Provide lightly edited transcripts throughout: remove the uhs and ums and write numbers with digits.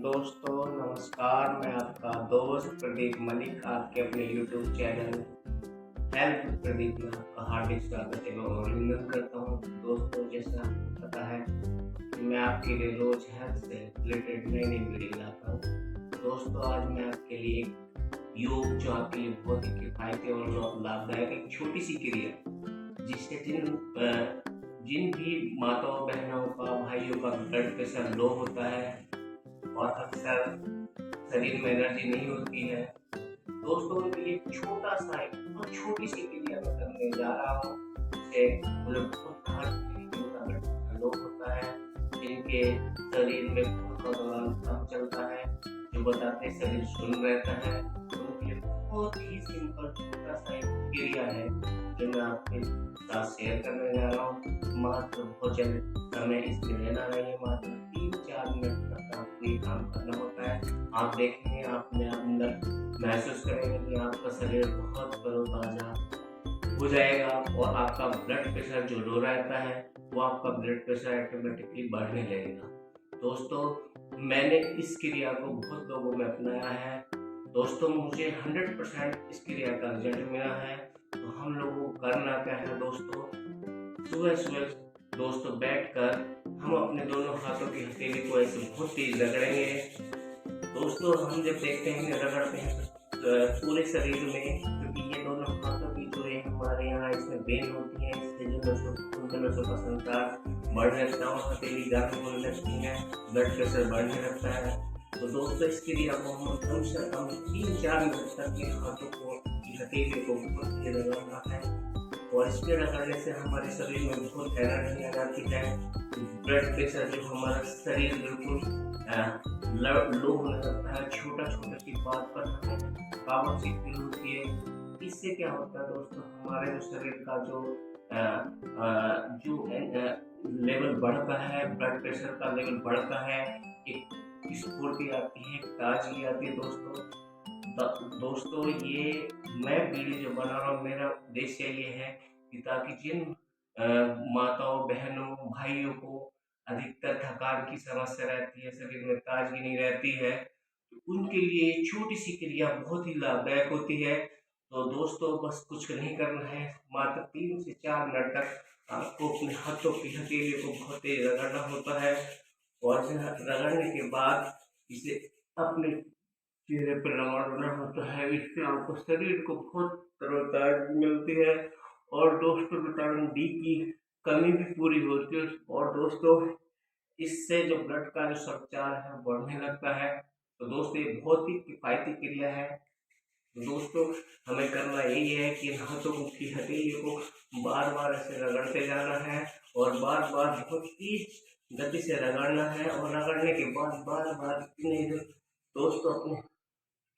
दोस्तों नमस्कार, मैं आपका दोस्त प्रदीप मलिक आपके अपने YouTube channel health with Pradeep में आपका हार्दिक स्वागत एवं अभिनंदन करता हूँ। दोस्तों, जैसा आपको पता है कि मैं आपके लिए रोज हेल्थ से रिलेटेड नई नई वीडियो लाता हूँ। दोस्तों, आज मैं आपके लिए एक योग जो आपके लिए बहुत ही किफायती और लाभदायक एक छोटी सी क्रिया जिससे जिन भी माताओं बहनों का भाइयों का ब्लड प्रेशर लो होता है और अक्सर शरीर में एनर्जी नहीं होती है, दोस्तों उनके लिए छोटा सा एक बहुत छोटी सी क्रिया मैं करने जा रहा हूँ। जिससे मुझे बहुत लोग होता है जिनके शरीर में बहुत दम चलता है, जो बताते हैं शरीर सुन रहता है, उनके लिए बहुत ही सिंपल छोटा सा एक क्रिया है जो मैं आपके साथ शेयर करने जा रहा हूँ। मात्र भोजन समय इसमें लेना नहीं है, मात्र 3-4 मिनट तक आपको ये काम करना होता है। आप देखेंगे, अपने अंदर महसूस करेंगे कि आपका शरीर बहुत तरोताजा हो जाएगा और आपका ब्लड प्रेशर जो लो रहता है वो आपका ब्लड प्रेशर ऑटोमेटिकली बढ़ने लगेगा। दोस्तों, मैंने इस क्रिया को बहुत लोगों में अपनाया है। दोस्तों, मुझे 100% इस क्रिया का रिजल्ट मिला है। तो हम लोगों को करना क्या है दोस्तों, सुबह सुबह दोस्तों बैठकर हम अपने दोनों हाथों की हथेली को ऐसे बहुत तेज रगड़ेंगे। दोस्तों, हम जब देखते हैं कि रगड़ते हैं पूरे शरीर में, क्योंकि ये दोनों हाथों की जो है हमारे यहाँ इसमें वेन होती है, इससे जो नसों का संचार बढ़ने लगता है और हथेली गर्म होने लगती है, ब्लड प्रेशर बढ़ने लगता है। तो दोस्तों, इस क्रिया को हम कम से कम 3-4 मिनट तक ये हाथों को हथेली को बहुत तेज रगड़ना है और इसके रगड़ने से हमारे शरीर में बहुत एनर्जी आ जाती है। ब्लड प्रेशर जो हमारा शरीर बिल्कुल लो होने लगता है, छोटा छोटा की बात पर हमें थकावट सी फील होती है। इससे क्या होता है दोस्तों, हमारे जो शरीर का जो लेवल बढ़ता है, ब्लड प्रेशर का लेवल बढ़ता है, एक स्फूर्ति आती है, एक ताजगी आती है। दोस्तों, ये मैं वीडियो जो बना रहा हूँ, मेरा उद्देश्य ये है कि ताकि जिन माताओं बहनों भाइयों को अधिकतर थकान की समस्या रहती है, शरीर में ताजगी नहीं रहती है, तो उनके लिए छोटी सी क्रिया बहुत ही लाभदायक होती है। तो दोस्तों, बस कुछ नहीं करना है, मात्र 3 से 4 मिनट तक आपको अपने हाथों की हथेली को बहुत तेज रगड़ना होता है और फिर रगड़ने के बाद इसे अपने चेहरे पर रगड़ना होता है। इससे आपको शरीर को बहुत तरोताजा मिलती है और दोस्तों, विटामिन डी की कमी भी पूरी होती है और दोस्तों, इससे जो ब्लड का जो संचार है बढ़ने लगता है। तो दोस्तों, ये बहुत ही किफायती क्रिया है। तो दोस्तों, हमें करना यही है कि हाथों की हथेली को बार बार ऐसे रगड़ते जाना है और बार बार बहुत तेज गति से रगड़ना है और रगड़ने के बाद बार बार इतने दोस्तों अपने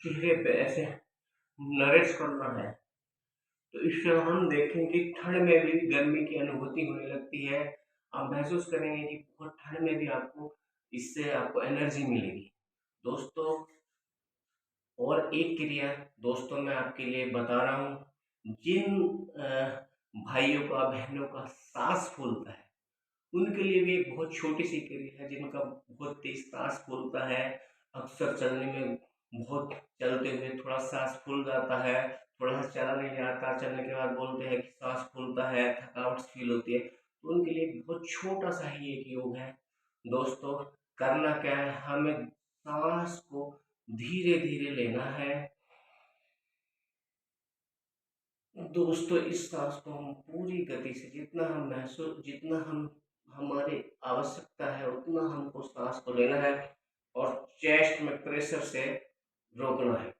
चेहरे पे ऐसे नरेश करना है। तो इससे हम देखेंगे कि ठंड में भी गर्मी की अनुभूति होने लगती है। आप महसूस करेंगे कि बहुत ठंड में भी आपको इससे आपको एनर्जी मिलेगी। दोस्तों, और एक क्रिया दोस्तों मैं आपके लिए बता रहा हूँ, जिन भाइयों का बहनों का सांस फूलता है उनके लिए भी एक बहुत छोटी सी क्रिया है। जिनका बहुत तेज सांस फूलता है, अक्सर चलने में बहुत चलते हुए थोड़ा सांस फूल जाता है, थोड़ा सा चला नहीं जाता, चलने के बाद बोलते हैं कि सांस फूलता है, थकावट फील होती है, तो उनके लिए बहुत छोटा सा ही एक योग है। दोस्तों, करना क्या है, हमें सांस को धीरे धीरे लेना है। दोस्तों, इस सांस को हम पूरी गति से जितना हम हमारी आवश्यकता है उतना हमको सांस को लेना है और चेस्ट में प्रेशर से रोकना है।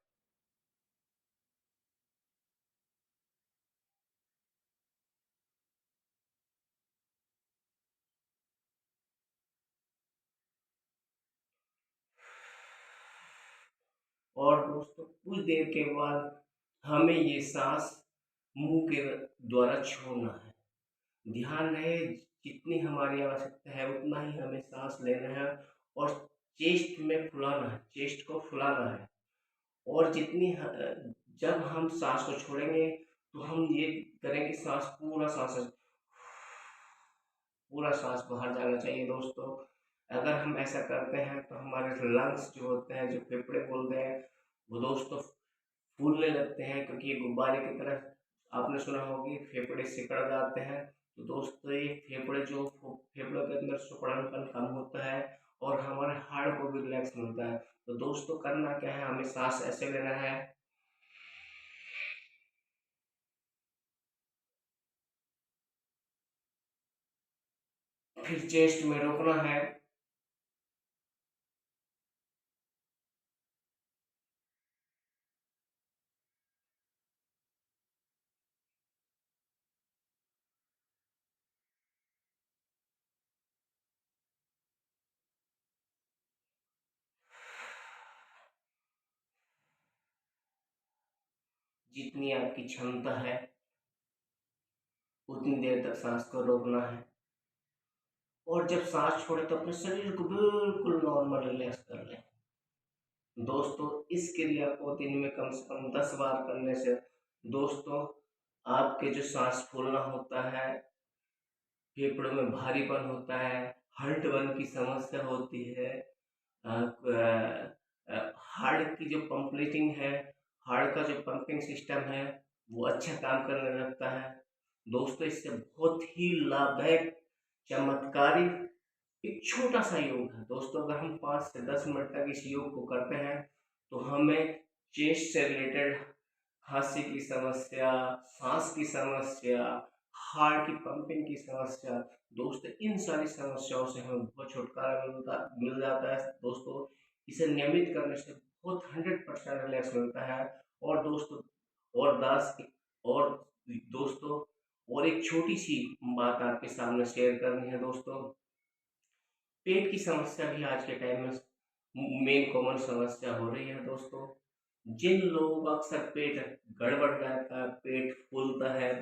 और दोस्तों, कुछ देर के बाद हमें ये सांस मुंह के द्वारा छोड़ना है। ध्यान रहे, जितनी हमारी आवश्यकता है उतना ही हमें सांस लेना है और चेस्ट में फुलाना है, चेस्ट को फुलाना है। और जब हम सांस को छोड़ेंगे तो हम ये करेंगे, पूरा सांस बाहर जाना चाहिए। दोस्तों, अगर हम ऐसा करते हैं तो हमारे लंग्स जो होते हैं, जो फेफड़े बोलते हैं, वो दोस्तों फूलने लगते हैं, क्योंकि ये गुब्बारे की तरह आपने सुना होगा कि फेफड़े सिकुड़ जाते हैं। तो दोस्तों ये फेफड़े जो फेफड़ों के अंदर सिकुड़नपन कम होता है और हमारे हार्ट को भी रिलैक्स मिलता है। तो दोस्तों करना क्या है, हमें सांस ऐसे लेना है, फिर चेस्ट में रोकना है। जितनी आपकी क्षमता है उतनी देर तक सांस को रोकना है, और जब सांस छोड़े तो अपने शरीर को बिल्कुल नॉर्मल रिलैक्स कर लें। दोस्तों इस क्रिया को दिन में कम से कम 10 बार करने से दोस्तों आपके जो सांस फूलना होता है, फेफड़ों में भारीपन होता है, हार्ट बर्न की समस्या होती है, हार्ट की जो पंपलेटिंग है, हार्ट का जो पंपिंग सिस्टम है, वो अच्छा काम करने लगता है। दोस्तों इससे बहुत ही लाभदायक, चमत्कारिक एक छोटा सा योग है। दोस्तों अगर हम 5 से 10 मिनट तक इस योग को करते हैं तो हमें चेस्ट से रिलेटेड खांसी की समस्या, सांस की समस्या, हार्ट की पंपिंग की समस्या, दोस्तों इन सारी समस्याओं से हमें बहुत छुटकारा मिल जाता है। दोस्तों इसे नियमित करने से बहुत 100% रिलैक्स मिलता है। और दोस्तों और दास और दोस्तों और एक छोटी सी बात आपके सामने शेयर करनी है। दोस्तों पेट की समस्या भी आज के टाइम में मेन कॉमन समस्या हो रही है। दोस्तों जिन लोगों का अक्सर पेट गड़बड़ रहता है, पेट फूलता है,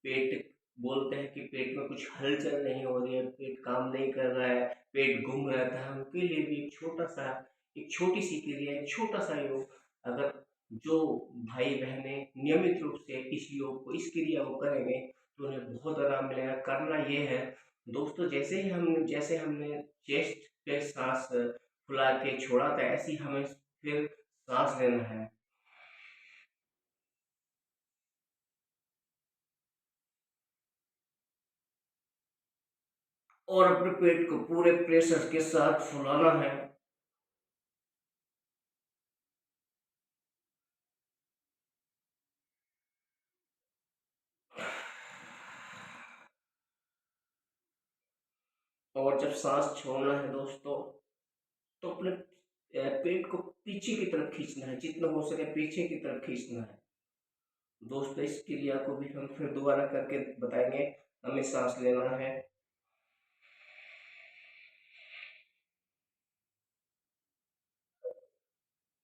पेट बोलते हैं कि पेट में कुछ हलचल नहीं हो रही है, पेट काम नहीं कर रहा है, पेट घूम रहता है, उनके लिए भी एक छोटी सी क्रिया, एक छोटा सा योग, अगर जो भाई बहने नियमित रूप से इस योग को, इस क्रिया को करेंगे तो उन्हें बहुत आराम मिलेगा। करना ये है दोस्तों, जैसे हमने चेस्ट पे सांस फुला के छोड़ा था, ऐसे ही हमें फिर सांस लेना है और अपने पेट को पूरे प्रेशर के साथ फुलाना है। और जब सांस छोड़ना है दोस्तों तो अपने पेट को पीछे की तरफ खींचना है, जितना हो सके पीछे की तरफ खींचना है। दोस्तों इस क्रिया को भी हम फिर दोबारा करके बताएंगे। हमें सांस लेना है,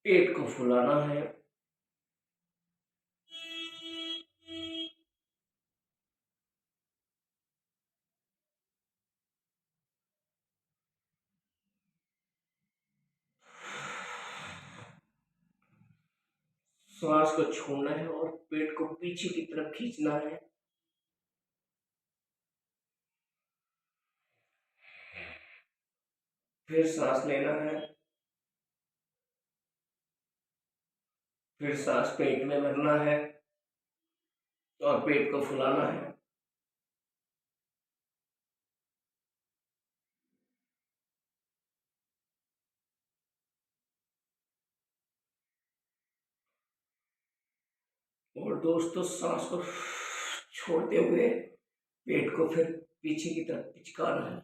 पेट को फुलाना है, सांस को छोड़ना है और पेट को पीछे की तरफ खींचना है। फिर सांस लेना है, फिर सांस पेट में भरना है और पेट को फुलाना है। और दोस्तों सांस को छोड़ते हुए पेट को फिर पीछे की तरफ पिचकाना है,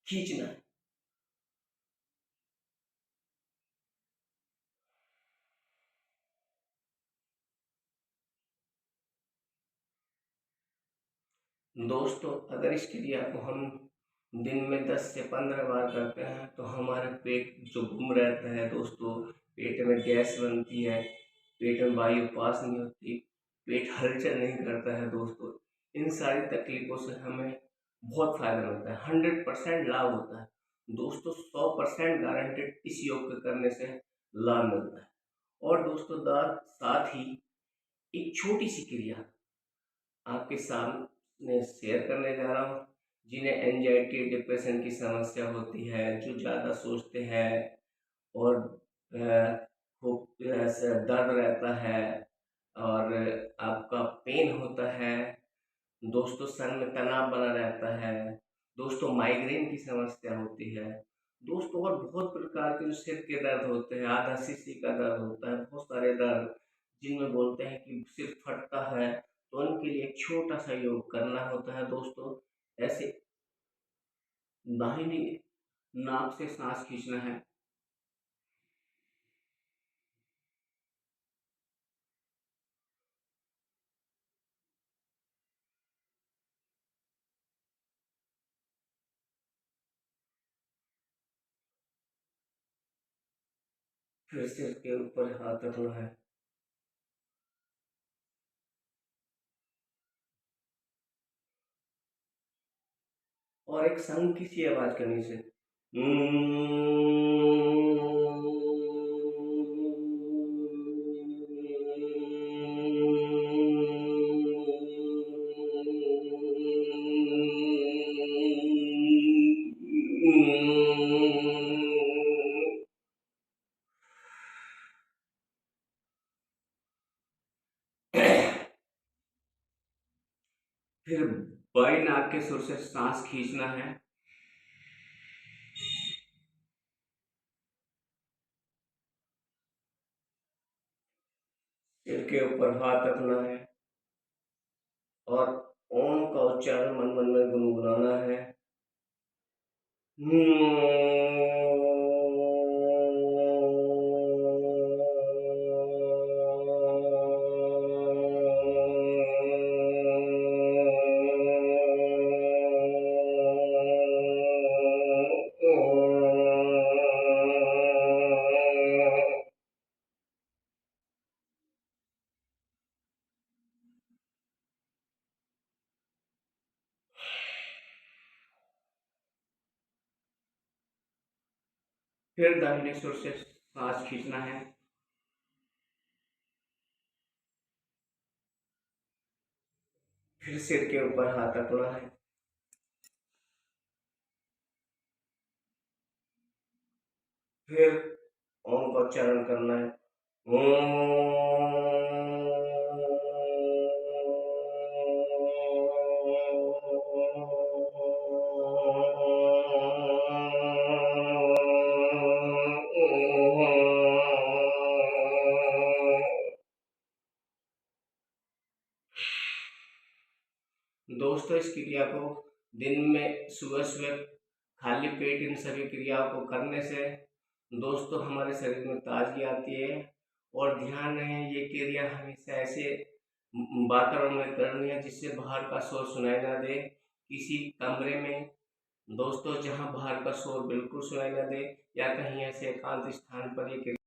खींचना है। दोस्तों अगर इस क्रिया को हम दिन में 10 से 15 बार करते हैं तो हमारा पेट जो घूम रहता है दोस्तों, पेट में गैस बनती है, पेट में वायु पास नहीं होती, पेट हलचल नहीं करता है दोस्तों, इन सारी तकलीफों से हमें बहुत फायदा मिलता है, 100% लाभ होता है। दोस्तों 100% गारंटेड इस योग के करने से लाभ मिलता है। और दोस्तों साथ ही एक छोटी सी क्रिया आपके सामने शेयर करने जा रहा हूँ, जिन्हें एंजाइटी डिप्रेशन की समस्या होती है, जो ज़्यादा सोचते हैं और खूब ऐसा दर्द रहता है और आपका पेन होता है, दोस्तों सर में तनाव बना रहता है, दोस्तों माइग्रेन की समस्या होती है, दोस्तों और बहुत प्रकार के जो सिर के दर्द होते हैं, आधा शीशी का दर्द होता है, बहुत सारे दर्द जिनमें बोलते हैं कि सिर फटता है, तो उनके लिए एक छोटा सा योग करना होता है दोस्तों। ऐसे दाहिनी नाक से सांस खींचना है, फिर सिर के ऊपर हाथ रखना है और एक संगीत सी आवाज करनी से फिर बाई नाक के सुर से सांस खींचना है, सिर के ऊपर हाथ रखना है और ओम का उच्चारण मन मन में गुनगुनाना है। फिर दाहिने सुर से सांस खींचना है, फिर सिर के ऊपर हाथ रखना है, फिर ओम का उच्चारण करना है। दोस्तों इस क्रिया को दिन में सुबह सुबह खाली पेट इन सभी क्रियाओं को करने से दोस्तों हमारे शरीर में ताजगी आती है। और ध्यान रहे ये क्रिया हमेशा ऐसे वातावरण में करनी है जिससे बाहर का शोर सुनाई ना दे। किसी कमरे में दोस्तों जहां बाहर का शोर बिल्कुल सुनाई ना दे या कहीं ऐसे एकांत स्थान पर ये